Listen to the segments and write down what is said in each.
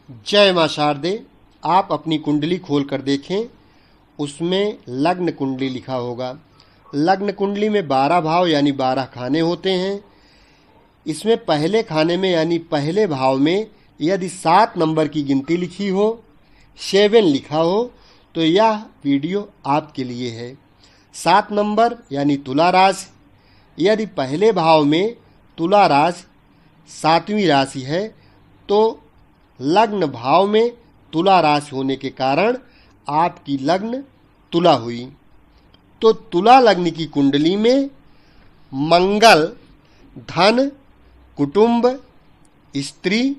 जय मां शारदे। आप अपनी कुंडली खोल कर देखें, उसमें लग्न कुंडली लिखा होगा। लग्न कुंडली में 12 भाव यानी 12 खाने होते हैं। इसमें पहले खाने में यानी पहले भाव में यदि 7 नंबर की गिनती लिखी हो, 7 लिखा हो, तो यह वीडियो आपके लिए है। 7 नंबर यानी तुला राशि। यदि पहले भाव में तुला राशि 7वीं राशि है, तो लग्न भाव में तुला राशि होने के कारण आपकी लग्न तुला हुई। तो तुला लग्न की कुंडली में मंगल धन, कुटुंब, स्त्री,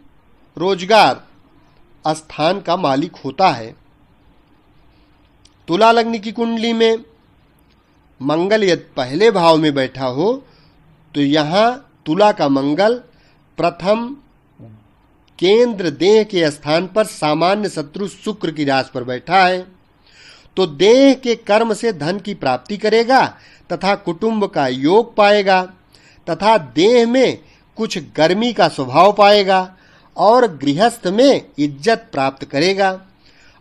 रोजगार स्थान का मालिक होता है। तुला लग्न की कुंडली में मंगल यदि पहले भाव में बैठा हो, तो यहाँ तुला का मंगल प्रथम केंद्र देह के स्थान पर सामान्य शत्रु शुक्र की राशि पर बैठा है। तो देह के कर्म से धन की प्राप्ति करेगा तथा कुटुंब का योग पाएगा तथा देह में कुछ गर्मी का स्वभाव पाएगा और गृहस्थ में इज्जत प्राप्त करेगा।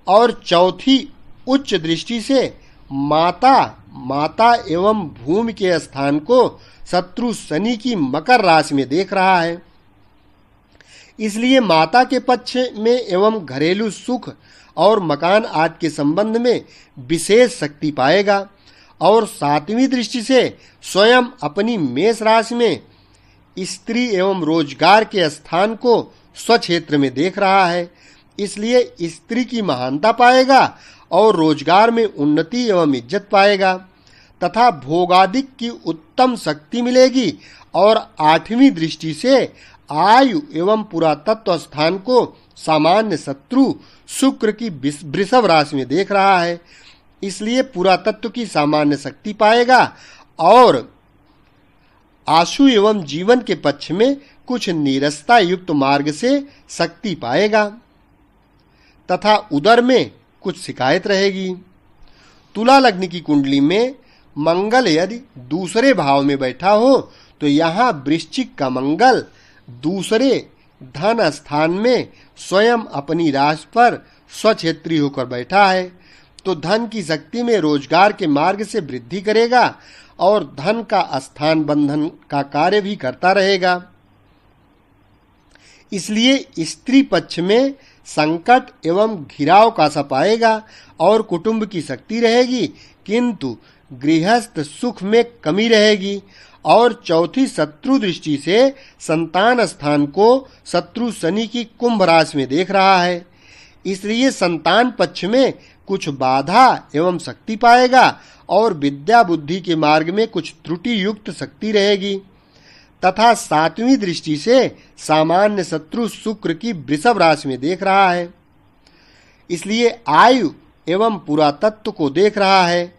और चौथी उच्च दृष्टि से माता एवं भूमि के स्थान को शत्रु शनि की मकर राशि में देख रहा है। इसलिए माता के पक्ष में एवं घरेलू सुख और मकान आदि के संबंध में विशेष शक्ति पाएगा। और 7वीं दृष्टि से स्वयं अपनी मेष राशि में स्त्री एवं रोजगार के स्थान को स्वक्षेत्र में देख रहा है। इसलिए स्त्री की महानता पाएगा और रोजगार में उन्नति एवं इज्जत पाएगा तथा भोगादिक की उत्तम शक्ति मिलेगी। और 8वीं दृष्टि से आयु एवं पुरातत्व स्थान को सामान्य शत्रु शुक्र की वृषभ राशि में देख रहा है। इसलिए पुरातत्व की सामान्य शक्ति पाएगा और आशु एवं जीवन के पक्ष में कुछ नीरसता युक्त मार्ग से शक्ति पाएगा तथा उदर में कुछ शिकायत रहेगी। तुला लग्न की कुंडली में मंगल यदि दूसरे भाव में बैठा हो, तो यहाँ वृश्चिक का मंगल दूसरे धन स्थान में स्वयं अपनी राशि पर स्वक्षेत्री होकर बैठा है। तो धन की शक्ति में रोजगार के मार्ग से वृद्धि करेगा और धन का स्थान बंधन का कार्य भी करता रहेगा। इसलिए स्त्री पक्ष में संकट एवं घिराव का सा पाएगा और कुटुंब की शक्ति रहेगी, किंतु गृहस्थ सुख में कमी रहेगी। और चौथी शत्रु दृष्टि से संतान स्थान को शत्रु शनि की कुंभ राशि में देख रहा है। इसलिए संतान पक्ष में कुछ बाधा एवं शक्ति पाएगा और विद्या बुद्धि के मार्ग में कुछ त्रुटि युक्त शक्ति रहेगी तथा 7वीं दृष्टि से सामान्य शत्रु शुक्र की वृषभ राशि में देख रहा है। इसलिए आयु एवं पुरातत्व को देख रहा है।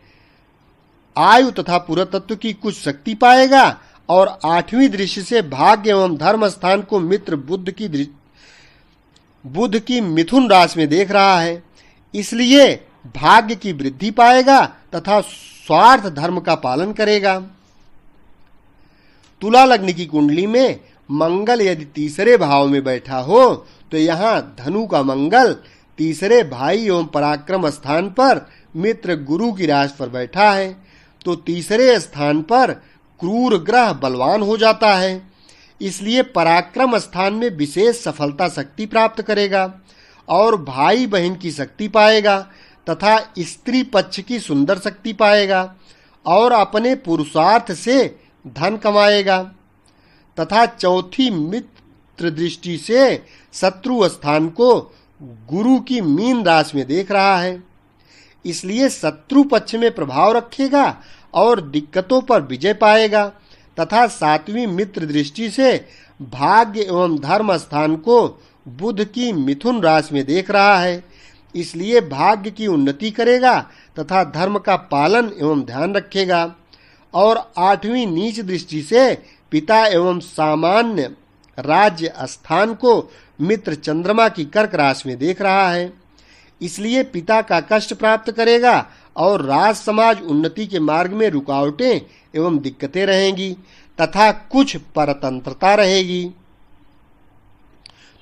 आयु तथा पुरातत्व की कुछ शक्ति पाएगा और 8वीं दृष्टि से भाग्य एवं धर्म स्थान को मित्र बुध की मिथुन राशि में देख रहा है। इसलिए भाग्य की वृद्धि पाएगा तथा स्वार्थ धर्म का पालन करेगा। तुला लग्न की कुंडली में मंगल यदि तीसरे भाव में बैठा हो, तो यहाँ धनु का मंगल तीसरे भाई एवं पराक्रम स्थान पर मित्र गुरु की राशि पर बैठा है। तो तीसरे स्थान पर क्रूर ग्रह बलवान हो जाता है। इसलिए पराक्रम स्थान में विशेष सफलता शक्ति प्राप्त करेगा और भाई बहन की शक्ति पाएगा तथा स्त्री पक्ष की सुंदर शक्ति पाएगा और अपने पुरुषार्थ से धन कमाएगा तथा चौथी मित्र दृष्टि से शत्रु स्थान को गुरु की मीन राशि में देख रहा है। इसलिए शत्रु पक्ष में प्रभाव रखेगा और दिक्कतों पर विजय पाएगा तथा 7वीं मित्र दृष्टि से भाग्य एवं धर्म स्थान को बुध की मिथुन राशि में देख रहा है। इसलिए भाग्य की उन्नति करेगा तथा धर्म का पालन एवं ध्यान रखेगा। और 8वीं नीच दृष्टि से पिता एवं सामान्य राज्य स्थान को मित्र चंद्रमा की कर्क राशि में देख रहा है। इसलिए पिता का कष्ट प्राप्त करेगा और राज समाज उन्नति के मार्ग में रुकावटें एवं दिक्कतें रहेंगी तथा कुछ परतंत्रता रहेगी।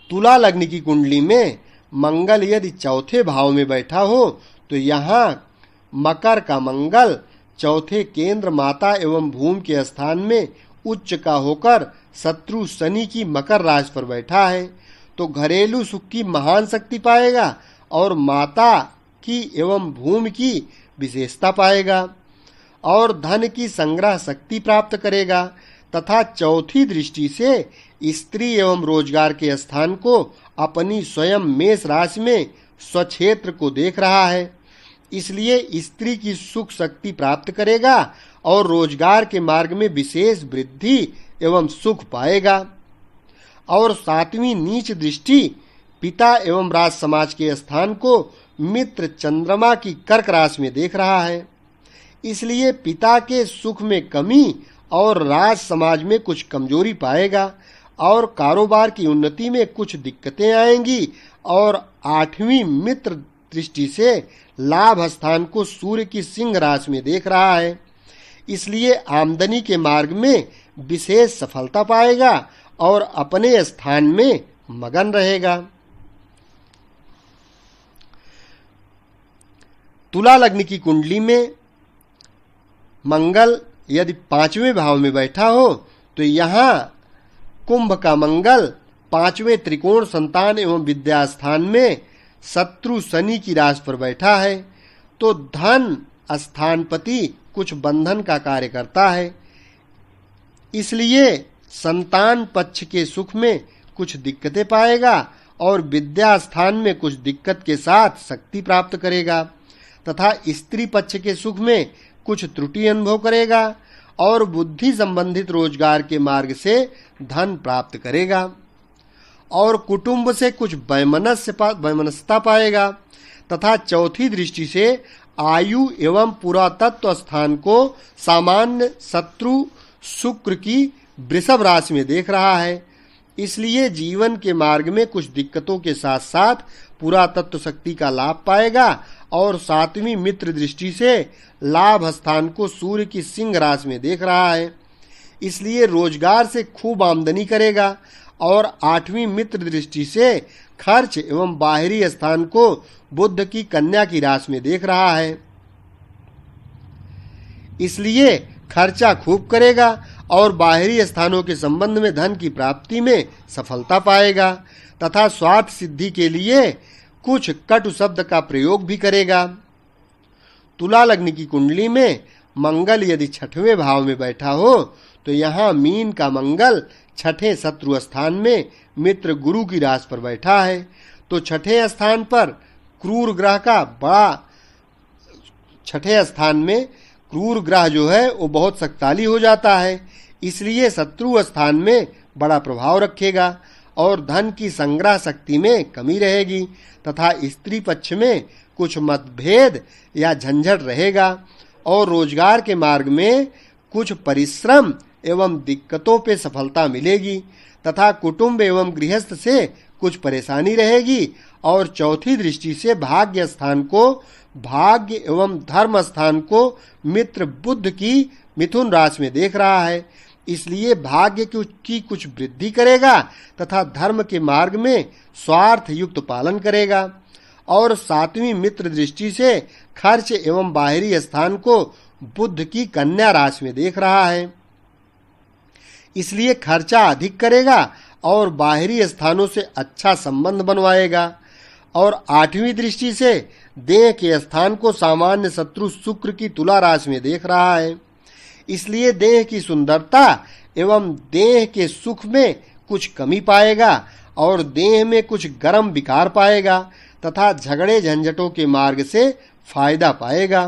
तुला लग्न की कुंडली में मंगल यदि चौथे भाव में बैठा हो तो यहाँ मकर का मंगल चौथे केंद्र माता एवं भूमि के स्थान में उच्च का होकर शत्रु शनि की मकर राशि पर बैठा है, तो घरेलू सुख की महान शक्ति पाएगा और माता की एवं भूमि की विशेषता पाएगा और धन की संग्रह शक्ति प्राप्त करेगा तथा चौथी दृष्टि से स्त्री एवं रोजगार के स्थान को अपनी स्वयं मेष राशि में स्वक्षेत्र को देख रहा है, इसलिए स्त्री की सुख शक्ति प्राप्त करेगा और रोजगार के मार्ग में विशेष वृद्धि एवं सुख पाएगा। और सातवीं नीच दृष्टि पिता एवं राज समाज के स्थान को मित्र चंद्रमा की कर्क राशि में देख रहा है, इसलिए पिता के सुख में कमी और राज समाज में कुछ कमजोरी पाएगा और कारोबार की उन्नति में कुछ दिक्कतें आएंगी। और आठवीं मित्र दृष्टि से लाभ स्थान को सूर्य की सिंह राशि में देख रहा है, इसलिए आमदनी के मार्ग में विशेष सफलता पाएगा और अपने स्थान में मगन रहेगा। तुला लग्न की कुंडली में मंगल यदि पांचवें भाव में बैठा हो तो यहाँ कुंभ का मंगल पांचवें त्रिकोण संतान एवं विद्या स्थान में शत्रु शनि की राशि पर बैठा है, तो धन स्थानपति कुछ बंधन का कार्य करता है, इसलिए संतान पक्ष के सुख में कुछ दिक्कतें पाएगा और विद्या स्थान में कुछ दिक्कत के साथ शक्ति प्राप्त करेगा तथा स्त्री पक्ष के सुख में कुछ त्रुटि अनुभव करेगा और बुद्धि संबंधित रोजगार के मार्ग से धन प्राप्त करेगा और कुटुंब से कुछ वैमनस्यता पाएगा तथा चौथी दृष्टि से आयु एवं पुरातत्व स्थान को सामान्य शत्रु शुक्र की वृषभ राशि में देख रहा है, इसलिए जीवन के मार्ग में कुछ दिक्कतों के साथ साथ पुरातत्व शक्ति का लाभ पाएगा और सातवीं मित्र दृष्टि से लाभ स्थान को सूर्य की सिंह राशि में देख रहा है, इसलिए रोजगार से खूब आमदनी करेगा और आठवीं मित्र दृष्टि से खर्च एवं बाहरी स्थान को बुध की कन्या की राशि में देख रहा है, इसलिए खर्चा खूब करेगा और बाहरी स्थानों के संबंध में धन की प्राप्ति में सफलता पाएगा तथा स्वार्थ सिद्धि के लिए कुछ कटु शब्द का प्रयोग भी करेगा। तुला लग्न की कुंडली में मंगल यदि छठवें भाव में बैठा हो तो यहाँ मीन का मंगल छठे शत्रु स्थान में मित्र गुरु की राशि पर बैठा है, तो छठे स्थान पर क्रूर ग्रह का बड़ा छठे स्थान में क्रूर ग्रह जो है वो बहुत शक्तिशाली हो जाता है, इसलिए शत्रु स्थान में बड़ा प्रभाव रखेगा और धन की संग्रह शक्ति में कमी रहेगी तथा स्त्री पक्ष में कुछ मतभेद या झंझट रहेगा और रोजगार के मार्ग में कुछ परिश्रम एवं दिक्कतों पे सफलता मिलेगी तथा कुटुंब एवं गृहस्थ से कुछ परेशानी रहेगी और चौथी दृष्टि से भाग्य स्थान को भाग्य एवं धर्म स्थान को मित्र बुध की मिथुन राशि में देख रहा है, इसलिए भाग्य की कुछ वृद्धि करेगा तथा धर्म के मार्ग में स्वार्थ युक्त पालन करेगा और सातवीं मित्र दृष्टि से खर्च एवं बाहरी स्थान को बुध की कन्या राशि में देख रहा है, इसलिए खर्चा अधिक करेगा और बाहरी स्थानों से अच्छा संबंध बनवाएगा और आठवीं दृष्टि से देह के स्थान को सामान्य शत्रु शुक्र की तुला राशि में देख रहा है, इसलिए देह की सुंदरता एवं देह के सुख में कुछ कमी पाएगा और देह में कुछ गर्म विकार पाएगा तथा झगड़े झंझटों के मार्ग से फायदा पाएगा।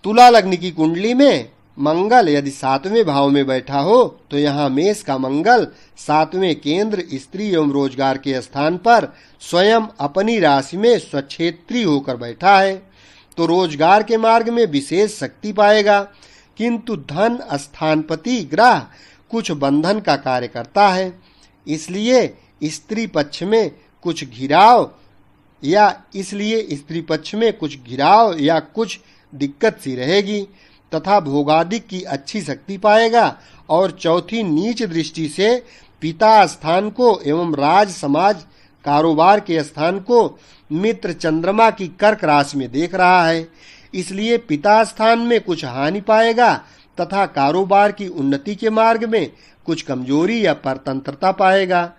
तुला लग्न की कुंडली में मंगल यदि सातवें भाव में बैठा हो तो यहाँ मेष का मंगल सातवें केंद्र स्त्री एवं रोजगार के स्थान पर स्वयं अपनी राशि में स्वक्षेत्री होकर बैठा है, तो रोजगार के मार्ग में विशेष शक्ति पाएगा, किंतु धन स्थानपति ग्रह कुछ बंधन का कार्य करता है, इसलिए स्त्री पक्ष में कुछ घिराव या कुछ दिक्कत सी रहेगी तथा भोगादिक की अच्छी शक्ति पाएगा और चौथी नीच दृष्टि से पिता स्थान को एवं राज समाज कारोबार के स्थान को मित्र चंद्रमा की कर्क राशि में देख रहा है, इसलिए पिता स्थान में कुछ हानि पाएगा तथा कारोबार की उन्नति के मार्ग में कुछ कमजोरी या परतंत्रता पाएगा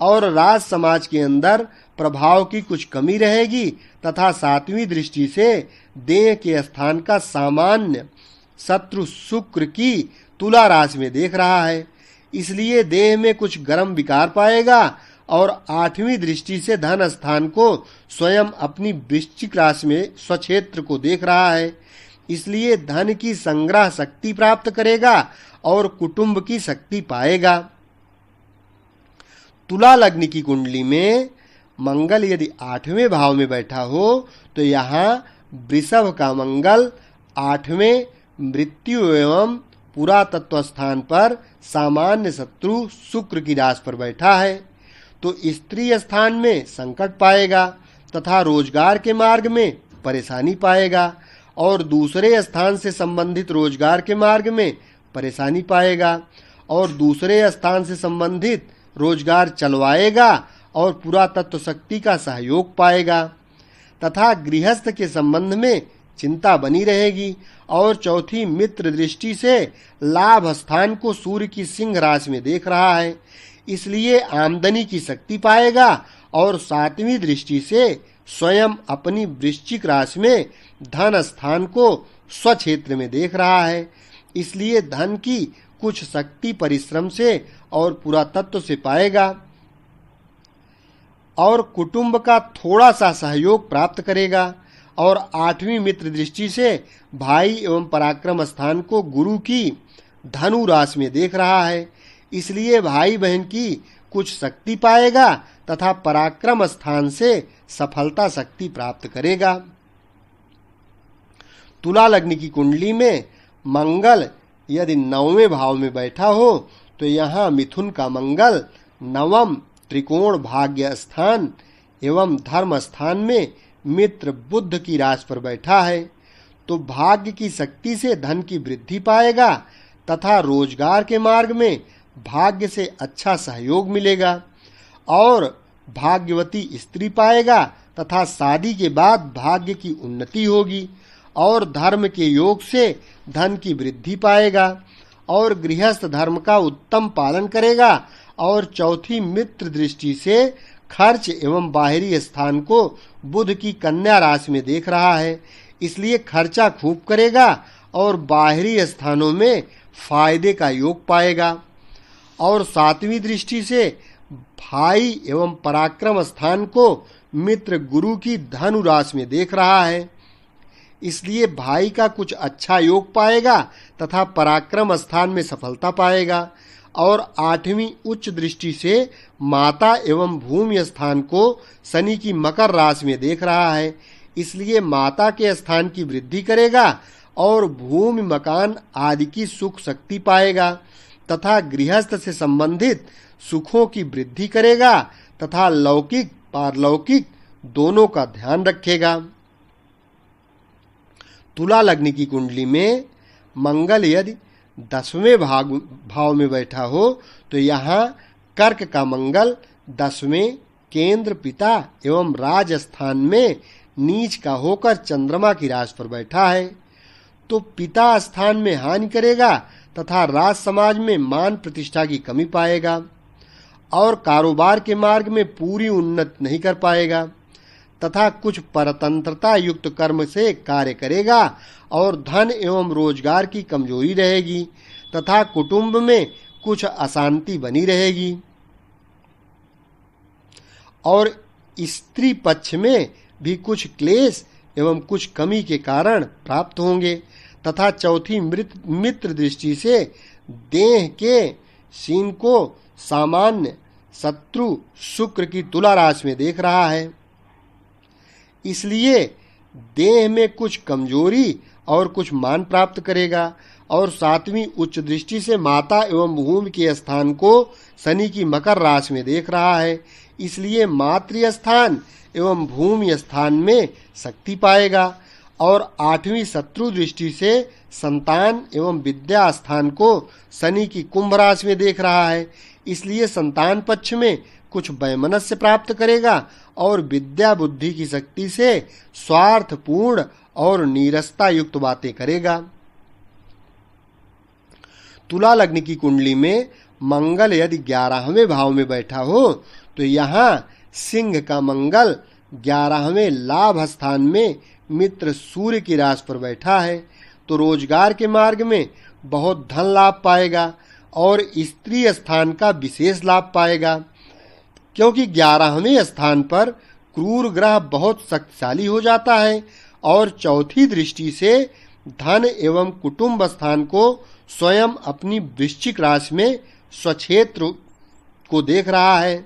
और राज समाज के अंदर प्रभाव की कुछ कमी रहेगी तथा सातवीं दृष्टि से देह के स्थान का सामान्य शत्रु शुक्र की तुला राशि में देख रहा है, इसलिए देह में कुछ गर्म विकार पाएगा और आठवीं दृष्टि से धन स्थान को स्वयं अपनी वृश्चिक राशि में स्वक्षेत्र को देख रहा है, इसलिए धन की संग्रह शक्ति प्राप्त करेगा और कुटुंब की शक्ति पाएगा। तुला लग्न की कुंडली में मंगल यदि 8वें भाव में बैठा हो तो यहाँ वृषभ का मंगल 8वें मृत्यु एवं पुरातत्व स्थान पर सामान्य शत्रु शुक्र की राशि पर बैठा है, तो स्त्री स्थान में संकट पाएगा तथा रोजगार के मार्ग में परेशानी पाएगा और दूसरे स्थान से संबंधित रोजगार के मार्ग में परेशानी पाएगा और दूसरे स्थान से संबंधित रोजगार चलवाएगा और पुरातत्व शक्ति का सहयोग पाएगा तथा गृहस्थ के संबंध में चिंता बनी रहेगी और चौथी मित्र दृष्टि से लाभ स्थान को सूर्य की सिंह राशि में देख रहा है, इसलिए आमदनी की शक्ति पाएगा और सातवीं दृष्टि से स्वयं अपनी वृश्चिक राशि में धन स्थान को स्वक्षेत्र में देख रहा है, इसलिए धन की कुछ शक्ति परिश्रम से और पुरातत्व से पाएगा और कुटुंब का थोड़ा सा सहयोग प्राप्त करेगा और आठवीं मित्र दृष्टि से भाई एवं पराक्रम स्थान को गुरु की धनु राशि में देख रहा है, इसलिए भाई बहन की कुछ शक्ति पाएगा तथा पराक्रम स्थान से सफलता शक्ति प्राप्त करेगा। तुला लग्न की कुंडली में मंगल यदि 9वें भाव में बैठा हो तो यहाँ मिथुन का मंगल 9म त्रिकोण भाग्य स्थान एवं धर्म स्थान में मित्र बुध की राशि पर बैठा है, तो भाग्य की शक्ति से धन की वृद्धि पाएगा तथा रोजगार के मार्ग में भाग्य से अच्छा सहयोग मिलेगा और भाग्यवती स्त्री पाएगा तथा शादी के बाद भाग्य की उन्नति होगी और धर्म के योग से धन की वृद्धि पाएगा और गृहस्थ धर्म का उत्तम पालन करेगा और चौथी मित्र दृष्टि से खर्च एवं बाहरी स्थान को बुध की कन्या राशि में देख रहा है, इसलिए खर्चा खूब करेगा और बाहरी स्थानों में फायदे का योग पाएगा और सातवीं दृष्टि से भाई एवं पराक्रम स्थान को मित्र गुरु की धनु राशि में देख रहा है, इसलिए भाई का कुछ अच्छा योग पाएगा तथा पराक्रम स्थान में सफलता पाएगा और आठवीं उच्च दृष्टि से माता एवं भूमि स्थान को शनि की मकर राशि में देख रहा है, इसलिए माता के स्थान की वृद्धि करेगा और भूमि मकान आदि की सुख शक्ति पाएगा तथा गृहस्थ से संबंधित सुखों की वृद्धि करेगा तथा लौकिक पारलौकिक दोनों का ध्यान रखेगा। तुला लग्न की कुंडली में मंगल यदि 10वें भाव में बैठा हो तो यहाँ कर्क का मंगल 10वें केंद्र पिता एवं राजस्थान में नीच का होकर चंद्रमा की राशि पर बैठा है, तो पिता स्थान में हानि करेगा तथा राज समाज में मान प्रतिष्ठा की कमी पाएगा और कारोबार के मार्ग में पूरी उन्नति नहीं कर पाएगा तथा कुछ परतंत्रता युक्त कर्म से कार्य करेगा और धन एवं रोजगार की कमजोरी रहेगी तथा कुटुंब में कुछ अशांति बनी रहेगी और स्त्री पक्ष में भी कुछ क्लेश एवं कुछ कमी के कारण प्राप्त होंगे तथा चौथी मित्र दृष्टि से देह के सीन को सामान्य शत्रु शुक्र की तुला राशि में देख रहा है, इसलिए देह में कुछ कमजोरी और कुछ मान प्राप्त करेगा और सातवीं उच्च दृष्टि से माता एवं भूमि के स्थान को शनि की मकर राशि में देख रहा है, इसलिए मातृ स्थान एवं भूमि स्थान में शक्ति पाएगा और आठवीं शत्रु दृष्टि से संतान एवं विद्या स्थान को शनि की कुंभ राशि में देख रहा है, इसलिए संतान पक्ष में कुछ वैमनस्य प्राप्त करेगा और विद्या बुद्धि की शक्ति से स्वार्थपूर्ण और नीरसता युक्त बातें करेगा। तुला लग्न की कुंडली में मंगल यदि 11वें भाव में बैठा हो तो यहाँ सिंह का मंगल 11वें लाभ स्थान में मित्र सूर्य की राशि पर बैठा है तो रोजगार के मार्ग में बहुत धन लाभ पाएगा और स्त्री स्थान का विशेष लाभ पाएगा, क्योंकि 11वें स्थान पर क्रूर ग्रह बहुत शक्तिशाली हो जाता है और चौथी दृष्टि से धन एवं कुटुंब स्थान को स्वयं अपनी वृश्चिक राशि में स्वक्षेत्र को देख रहा है।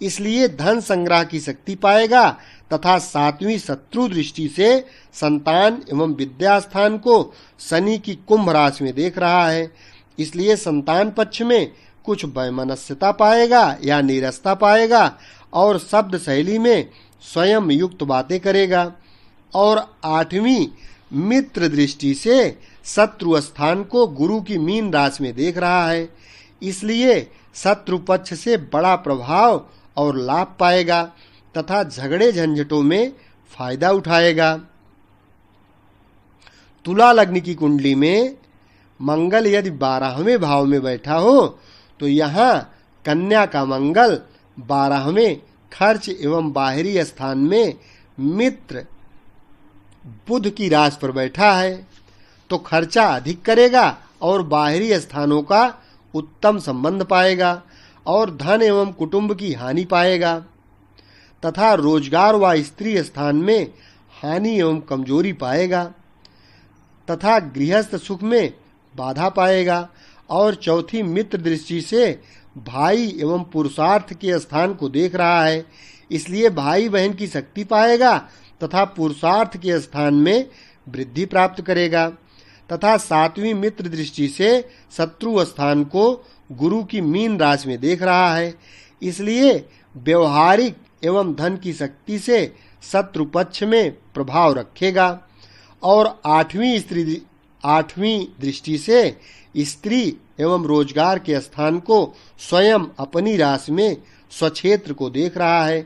इसलिए धन संग्रह की शक्ति पाएगा तथा 7वीं शत्रु दृष्टि से संतान एवं विद्या स्थान को शनि की कुंभ राशि में देख रहा है। इसलिए संतान पक्ष में कुछ वैमनस्यता पाएगा या नीरसता पाएगा और शब्द शैली में स्वयं युक्त बातें करेगा। और 8वीं मित्र दृष्टि से शत्रु स्थान को गुरु की मीन राशि में देख रहा है, इसलिए शत्रु पक्ष से बड़ा प्रभाव और लाभ पाएगा तथा झगड़े झंझटों में फायदा उठाएगा। तुला लग्न की कुंडली में मंगल यदि 12वें भाव में बैठा हो तो यहाँ कन्या का मंगल 12वें खर्च एवं बाहरी स्थान में मित्र बुध की राशि पर बैठा है तो खर्चा अधिक करेगा और बाहरी स्थानों का उत्तम संबंध पाएगा और धन एवं कुटुंब की हानि पाएगा तथा रोजगार व स्त्री स्थान में हानि एवं कमजोरी पाएगा तथा गृहस्थ सुख में बाधा पाएगा और चौथी मित्र दृष्टि से भाई एवं पुरुषार्थ के स्थान को देख रहा है, इसलिए भाई बहन की शक्ति पाएगा तथा पुरुषार्थ के स्थान में वृद्धि प्राप्त करेगा तथा 7वीं मित्र दृष्टि से शत्रु स्थान को गुरु की मीन राशि में देख रहा है, इसलिए व्यवहारिक एवं धन की शक्ति से शत्रु पक्ष में प्रभाव रखेगा। और 8वीं दृष्टि से स्त्री एवं रोजगार के स्थान को स्वयं अपनी राशि में स्वक्षेत्र को देख रहा है,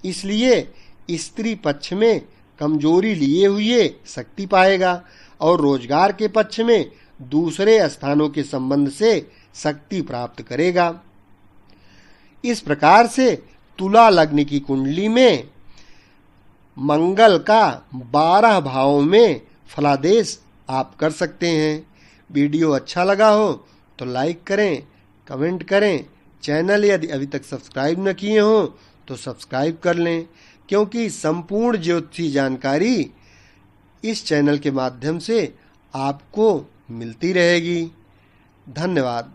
इसलिए स्त्री पक्ष में कमजोरी लिए हुए शक्ति पाएगा और रोजगार के पक्ष में दूसरे स्थानों के संबंध से शक्ति प्राप्त करेगा। इस प्रकार से तुला लग्न की कुंडली में मंगल का 12 भावों में फलादेश आप कर सकते हैं। वीडियो अच्छा लगा हो तो लाइक करें, कमेंट करें। चैनल यदि अभी तक सब्सक्राइब न किए हो तो सब्सक्राइब कर लें, क्योंकि संपूर्ण ज्योतिषी जानकारी इस चैनल के माध्यम से आपको मिलती रहेगी। धन्यवाद।